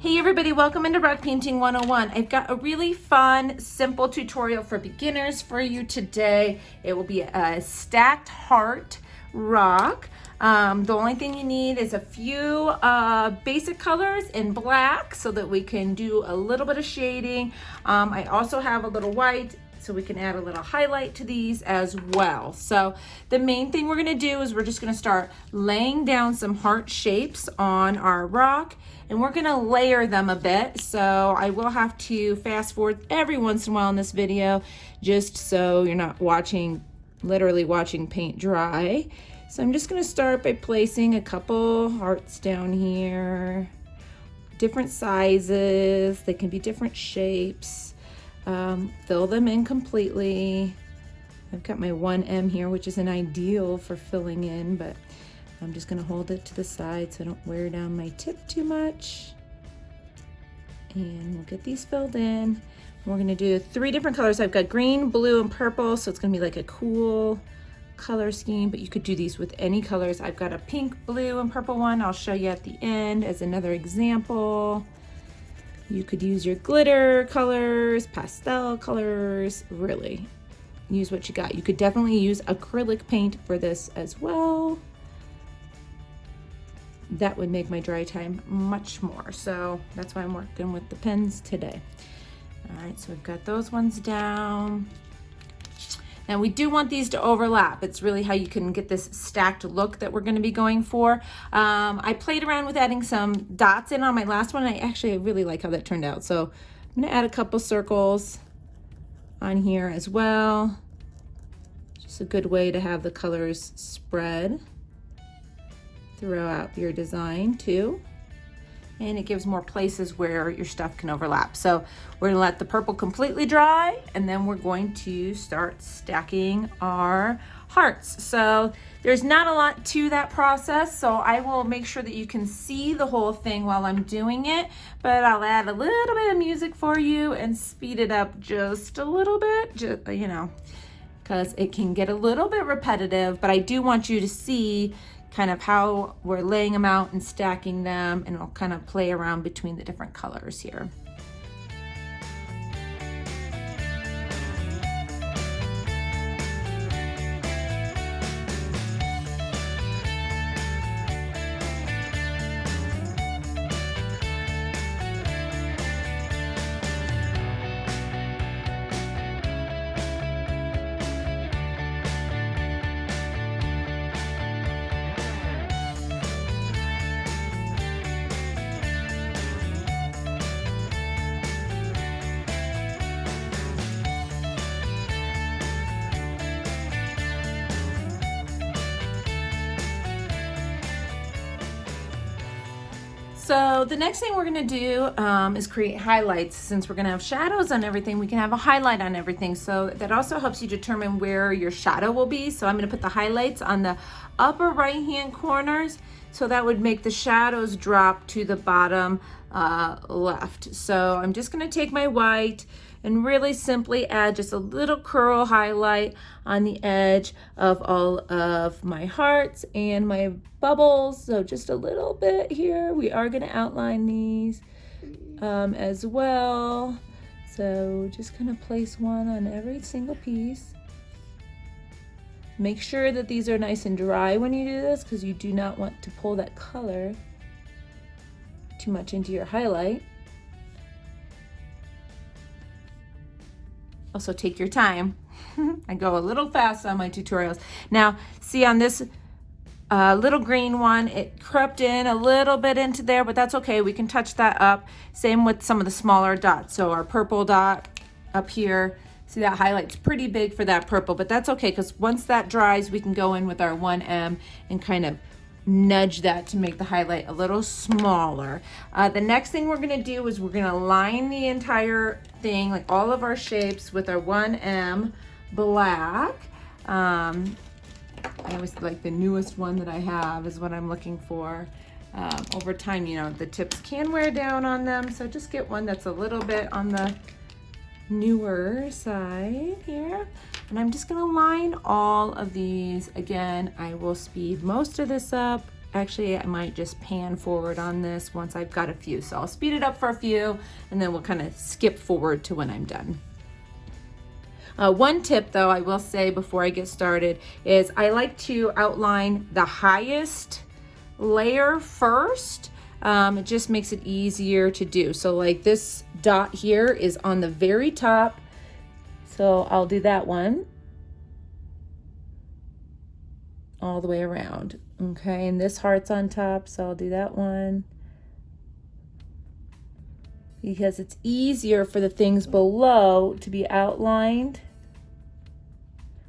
Hey everybody, welcome into Rock Painting 101. I've got a really fun, simple tutorial for beginners for you today. It will be a stacked heart rock. The only thing you need is a few basic colors in black so that we can do a little bit of shading. I also have a little white, so we can add a little highlight to these as well. So the main thing we're gonna do is we're just gonna start laying down some heart shapes on our rock, and we're gonna layer them a bit. So I will have to fast forward every once in a while in this video, just so you're not literally watching paint dry. So I'm just gonna start by placing a couple hearts down here, different sizes, they can be different shapes. Fill them in completely. I've got my 1M here, which isn't ideal for filling in, but I'm just gonna hold it to the side so I don't wear down my tip too much. And we'll get these filled in. We're gonna do 3 different colors. I've got green, blue, and purple, so it's gonna be like a cool color scheme, but you could do these with any colors. I've got a pink, blue, and purple one I'll show you at the end as another example. You could use your glitter colors, pastel colors, really use what you got. You could definitely use acrylic paint for this as well. That would make my dry time much more. So that's why I'm working with the pens today. All right, so we've got those ones down. Now we do want these to overlap. It's really how you can get this stacked look that we're gonna be going for. I played around with adding some dots in on my last one. I really like how that turned out. So I'm gonna add a couple circles on here as well. Just a good way to have the colors spread throughout your design too. And it gives more places where your stuff can overlap. So we're gonna let the purple completely dry, and then we're going to start stacking our hearts. So there's not a lot to that process, so I will make sure that you can see the whole thing while I'm doing it, but I'll add a little bit of music for you and speed it up just a little bit, because it can get a little bit repetitive, but I do want you to see kind of how we're laying them out and stacking them, and I'll kind of play around between the different colors here. So the next thing we're gonna do is create highlights. Since we're gonna have shadows on everything, we can have a highlight on everything. So that also helps you determine where your shadow will be. So I'm gonna put the highlights on the upper right-hand corners. So that would make the shadows drop to the bottom left. So I'm just gonna take my white and really simply add just a little curl highlight on the edge of all of my hearts and my bubbles. So just a little bit here. We are gonna outline these as well. So just kind of place one on every single piece. Make sure that these are nice and dry when you do this, because you do not want to pull that color too much into your highlight. Also take your time. I go a little fast on my tutorials. Now, see on this little green one, it crept in a little bit into there, but that's okay. We can touch that up. Same with some of the smaller dots. So our purple dot up here, see that highlight's pretty big for that purple, but that's okay, because once that dries, we can go in with our 1M and kind of nudge that to make the highlight a little smaller. The next thing we're gonna do is we're gonna line the entire thing, like all of our shapes, with our 1M black. I always like the newest one that I have is what I'm looking for. Over time, the tips can wear down on them, so just get one that's a little bit on the newer side here. And I'm just gonna line all of these. Again, I will speed most of this up Actually, I might just pan forward on this once I've got a few. So I'll speed it up for a few and then we'll kind of skip forward to when I'm done. One tip though, I will say before I get started is I like to outline the highest layer first. It just makes it easier to do. So like this dot here is on the very top. So I'll do that one all the way around. Okay, and this heart's on top, so I'll do that one. Because it's easier for the things below to be outlined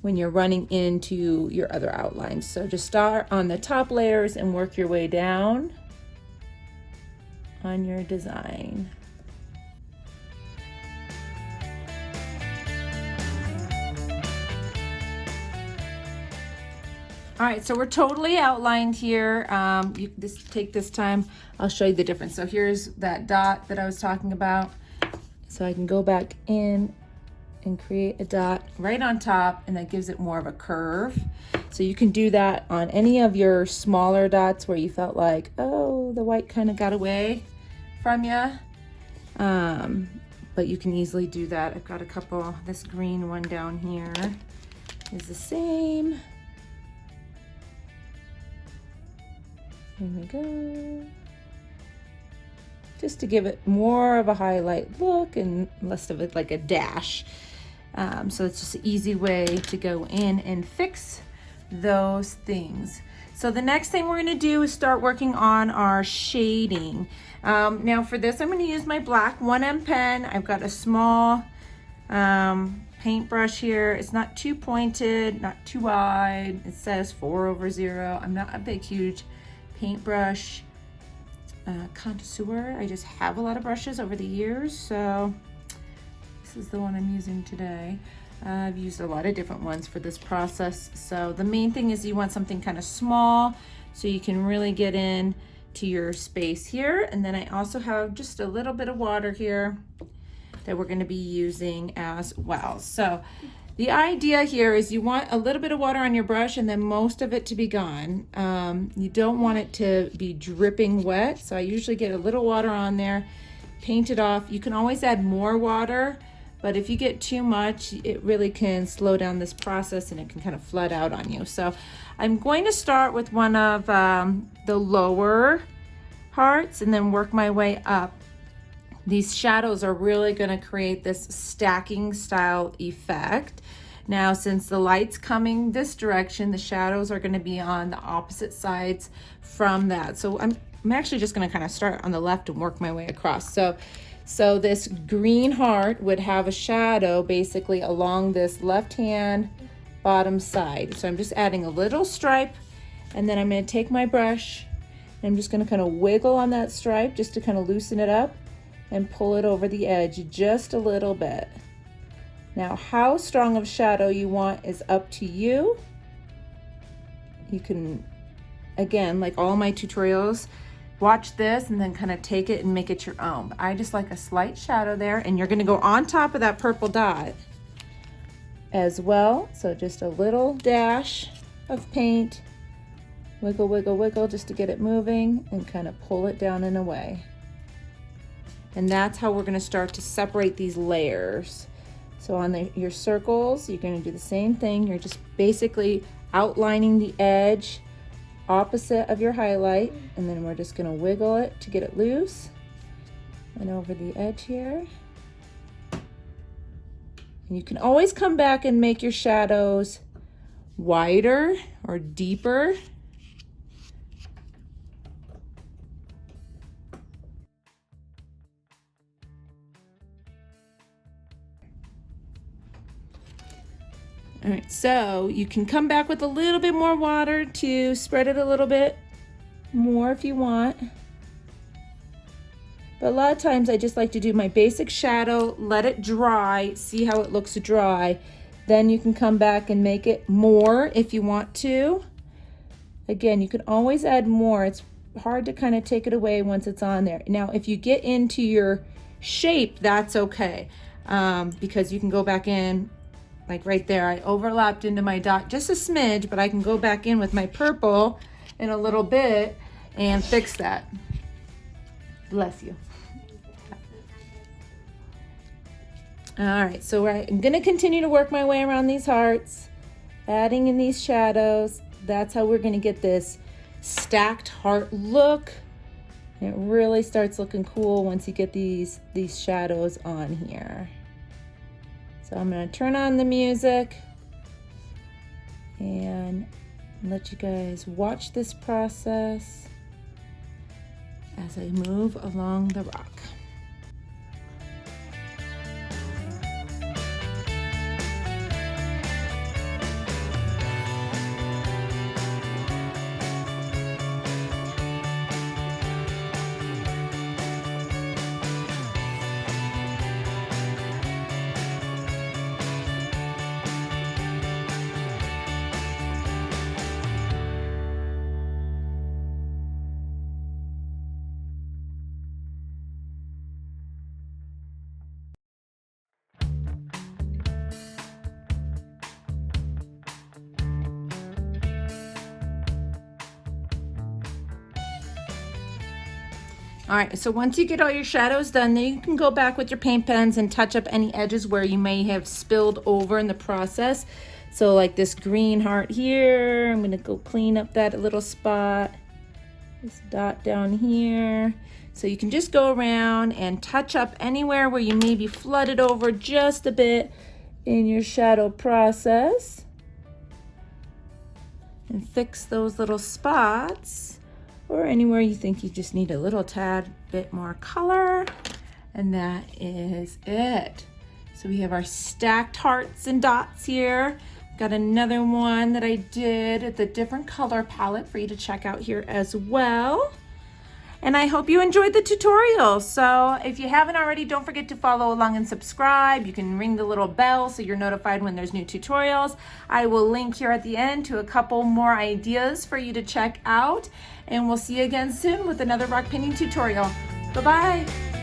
when you're running into your other outlines. So just start on the top layers and work your way down on your design. All right, so we're totally outlined here. You just take this time, I'll show you the difference. So here's that dot that I was talking about. So I can go back in and create a dot right on top, and that gives it more of a curve. So you can do that on any of your smaller dots where you felt like, oh, the white kind of got away from you. But you can easily do that. I've got a couple, this green one down here is the same. Here we go. Just to give it more of a highlight look and less of it like a dash. So it's just an easy way to go in and fix those things. So the next thing we're gonna do is start working on our shading. Now for this, I'm gonna use my black 1M pen. I've got a small paintbrush here. It's not too pointed, not too wide. It says 4/0. I'm not a big, huge paintbrush connoisseur. I just have a lot of brushes over the years, so this is the one I'm using today. I've used a lot of different ones for this process. So the main thing is you want something kind of small so you can really get in to your space here. And then I also have just a little bit of water here that we're going to be using as well. So the idea here is you want a little bit of water on your brush and then most of it to be gone. You don't want it to be dripping wet. So I usually get a little water on there, paint it off. You can always add more water, but if you get too much, it really can slow down this process and it can kind of flood out on you. So I'm going to start with one of the lower hearts and then work my way up. These shadows are really going to create this stacking style effect. Now, since the light's coming this direction, the shadows are going to be on the opposite sides from that. So I'm actually just going to kind of start on the left and work my way across. So this green heart would have a shadow basically along this left-hand bottom side. So I'm just adding a little stripe, and then I'm going to take my brush and I'm just going to kind of wiggle on that stripe just to kind of loosen it up and pull it over the edge just a little bit. Now, how strong of shadow you want is up to you. You can, again, like all my tutorials, watch this and then kind of take it and make it your own. But I just like a slight shadow there, and you're gonna go on top of that purple dot as well. So just a little dash of paint, wiggle, wiggle, wiggle, just to get it moving and kind of pull it down and away. And that's how we're gonna start to separate these layers. So on your circles, you're gonna do the same thing. You're just basically outlining the edge opposite of your highlight, and then we're just gonna wiggle it to get it loose and over the edge here. And you can always come back and make your shadows wider or deeper. All right, so you can come back with a little bit more water to spread it a little bit more if you want. But a lot of times I just like to do my basic shadow, let it dry, see how it looks dry. Then you can come back and make it more if you want to. Again, you can always add more. It's hard to kind of take it away once it's on there. Now, if you get into your shape, that's okay, because you can go back in. Like right there, I overlapped into my dot just a smidge, but I can go back in with my purple in a little bit and fix that. Bless you. All right, so I'm gonna continue to work my way around these hearts, adding in these shadows. That's how we're gonna get this stacked heart look. And it really starts looking cool once you get these shadows on here. So I'm gonna turn on the music and let you guys watch this process as I move along the rock. All right, so once you get all your shadows done, then you can go back with your paint pens and touch up any edges where you may have spilled over in the process. So like this green heart here, I'm gonna go clean up that little spot, this dot down here. So you can just go around and touch up anywhere where you maybe flooded over just a bit in your shadow process and fix those little spots. Or anywhere you think you just need a little tad bit more color. And that is it. So we have our stacked hearts and dots here. Got another one that I did with a different color palette for you to check out here as well. And I hope you enjoyed the tutorial. So if you haven't already, don't forget to follow along and subscribe. You can ring the little bell so you're notified when there's new tutorials. I will link here at the end to a couple more ideas for you to check out. And we'll see you again soon with another rock painting tutorial. Bye-bye.